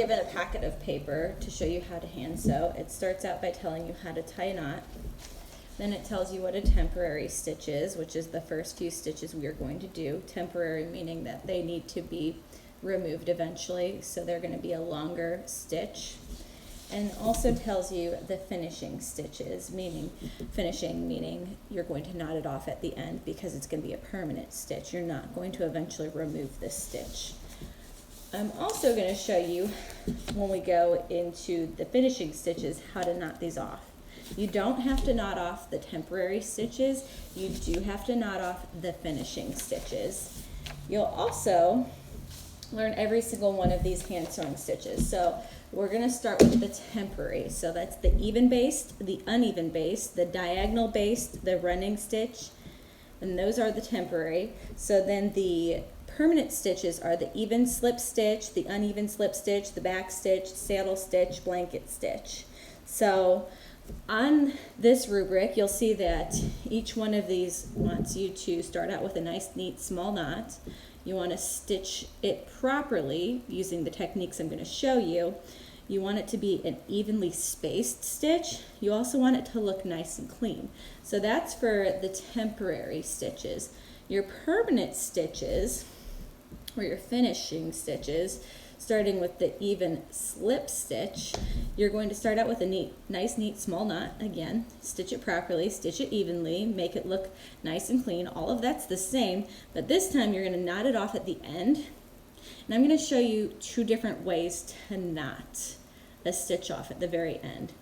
given a packet of paper to show you how to hand sew. It starts out by telling you how to tie a knot. Then it tells you what a temporary stitch is, which is the first few stitches we are going to do. Temporary meaning that they need to be removed eventually, so they're going to be a longer stitch. And also tells you the finishing stitches, meaning you're going to knot it off at the end because it's going to be a permanent stitch. You're not going to eventually remove this stitch. I'm also going to show you, when we go into the finishing stitches, how to knot these off. You don't have to knot off the temporary stitches, you do have to knot off the finishing stitches. You'll also learn every single one of these hand sewing stitches. So we're going to start with the temporary. So that's the even based, the uneven based, the diagonal based, the running stitch, and those are the temporary. So then the permanent stitches are the even slip stitch, the uneven slip stitch, the back stitch, saddle stitch, blanket stitch. So on this rubric, you'll see that each one of these wants you to start out with a nice, neat, small knot. You want to stitch it properly using the techniques I'm going to show you. You want it to be an evenly spaced stitch. You also want it to look nice and clean. So that's for the temporary stitches. Your permanent stitches, or your finishing stitches, starting with the even slip stitch, you're going to start out with a nice, neat, small knot. Again, stitch it properly, stitch it evenly, make it look nice and clean. All of that's the same, but this time you're going to knot it off at the end. And I'm going to show you two different ways to knot a stitch off at the very end.